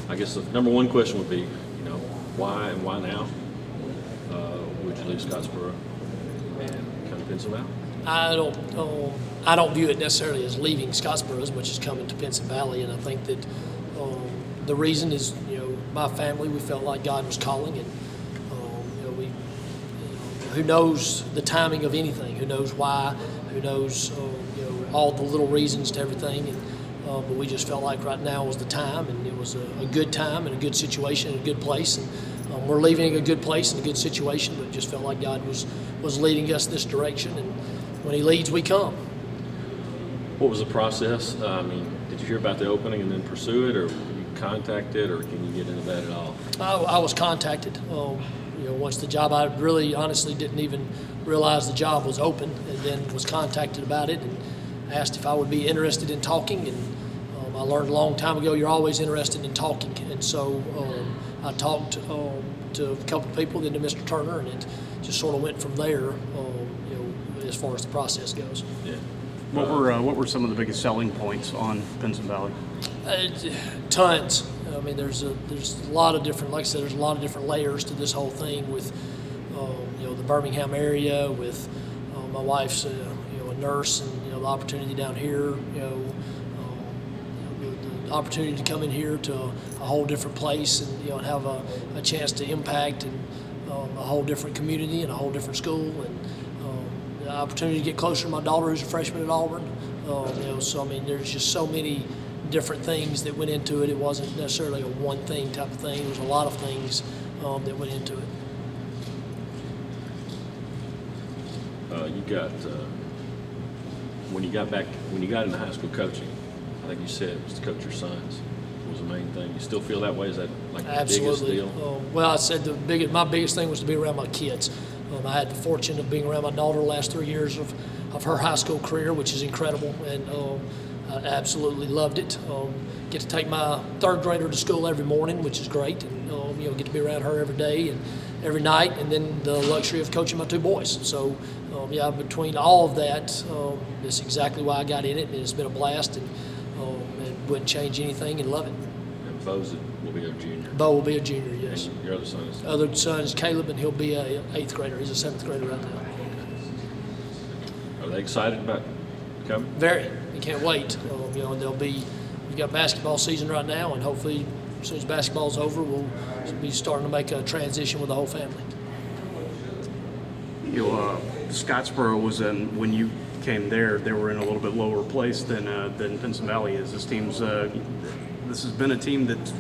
I guess the number one question would be, why and why now would you leave Scottsboro and come to Pinson Valley? I don't view it necessarily as leaving Scottsboro as much as coming to Pinson Valley, and I think that the reason is, my family, we felt like God was calling, and who knows the timing of anything? Who knows why? Who knows all the little reasons to everything? And but we just felt like right now was the time, and it was a good time and a good situation and a good place. And we're leaving a good place and a good situation, but just felt like God was leading us this direction. And when He leads, we come. What was the process? Did you hear about the opening and then pursue it, or were you contacted, or can you get into that at all? I was contacted. Once the job, I really honestly didn't even realize the job was open, and then was contacted about it and asked if I would be interested in talking. And I learned a long time ago you're always interested in talking, and so I talked to a couple of people, then to Mr. Turner, and it just sort of went from there. As far as the process goes. Yeah. What were some of the biggest selling points on Pinson Valley? Tons. There's a lot of different, like I said, there's a lot of different layers to this whole thing with, the Birmingham area, with my wife's, a nurse, and the opportunity down here, the opportunity to come in here to a whole different place, and have a chance to impact and a whole different community and a whole different school, and the opportunity to get closer to my daughter who's a freshman at Auburn. There's just so many different things that went into it. It wasn't necessarily a one thing type of thing. There was a lot of things that went into it. You got when you got into high school coaching, I think you said it was to coach your sons was the main thing. You still feel that way? Is that like the biggest deal? Well, I said my biggest thing was to be around my kids. I had the fortune of being around my daughter the last 3 years of her high school career, which is incredible, and I absolutely loved it. Get to take my third grader to school every morning, which is great, and get to be around her every day and every night, and then the luxury of coaching my two boys. So, between all of that, that's exactly why I got in it, and it's been a blast, and wouldn't change anything, and love it. And Bo will be a junior. Bo will be a junior, yes. And your other son is? Other son is Caleb, and he'll be a 8th grader. He's a 7th grader right now. Are they excited about coming? Very. We can't wait. We've got basketball season right now, and hopefully as soon as basketball's over, we'll be starting to make a transition with the whole family. Scottsboro was when you came there, they were in a little bit lower place than Pinson Valley is. This has been a team that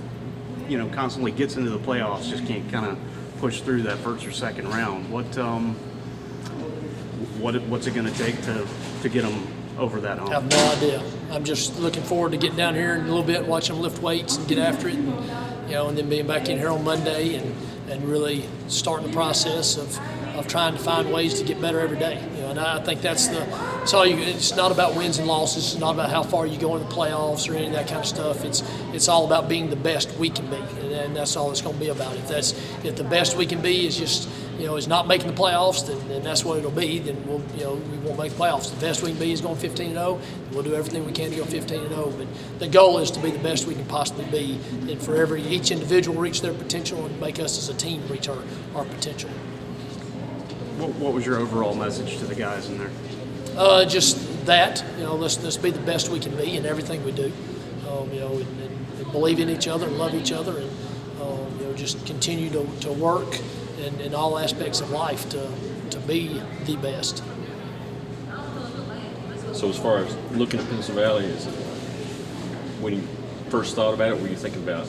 constantly gets into the playoffs, just can't kind of push through that first or second round. What's it going to take to get them over that hump? I have no idea. I'm just looking forward to getting down here in a little bit, watch them lift weights and get after it, and then being back in here on Monday and really starting the process of trying to find ways to get better every day. And I think it's not about wins and losses. It's not about how far you go in the playoffs or any of that kind of stuff. It's all about being the best we can be, and that's all it's going to be about. If the best we can be is just is not making the playoffs, then that's what it'll be. Then we won't make the playoffs. The best we can be is going 15-0. We'll do everything we can to go 15-0. But the goal is to be the best we can possibly be, and for each individual reach their potential and make us as a team reach our potential. What was your overall message to the guys in there? Just that, let's be the best we can be in everything we do, and believe in each other and love each other, and just continue to work in all aspects of life to be the best. So as far as looking at Pinson Valley, when you first thought about it, were you thinking about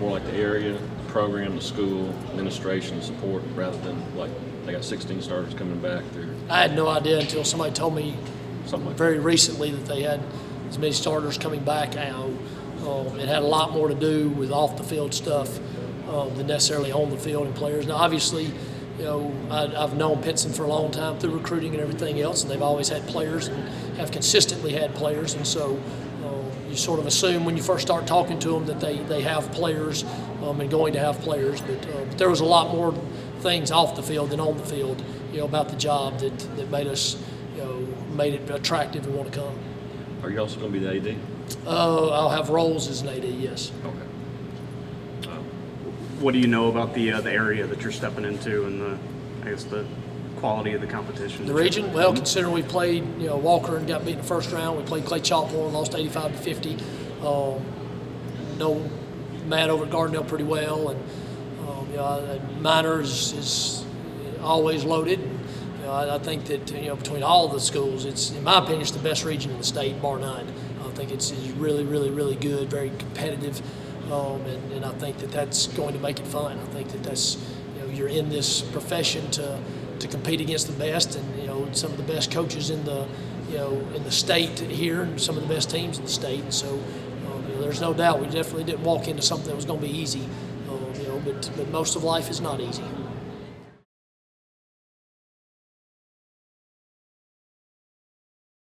more like the area, the program, the school, administration, support, rather than like they got 16 starters coming back there? I had no idea until somebody told me very recently that they had as many starters coming back now. It had a lot more to do with off the field stuff than necessarily on the field and players. Now, obviously, I've known Pinson for a long time through recruiting and everything else, and they've always had players and have consistently had players, and so you sort of assume when you first start talking to them that they have players and going to have players, but there was a lot more things off the field than on the field, about the job that made us, made it attractive and want to come. Are you also going to be the AD? I'll have roles as an AD, yes. Okay. What do you know about the area that you're stepping into and the quality of the competition? The region, well, considering we played, Walker and got beat in the first round, we played Clay Chalkmore and lost 85-50. Know Matt over at Gardendale pretty well, and Minor is always loaded. I think that between all the schools, it's, in my opinion, it's the best region in the state, bar none. I think it's really, really, really good, very competitive, and I think that that's going to make it fun. I think that that's you're in this profession to compete against the best, and some of the best coaches in the in the state here, and some of the best teams in the state. And so there's no doubt we definitely didn't walk into something that was going to be easy. But most of life is not easy.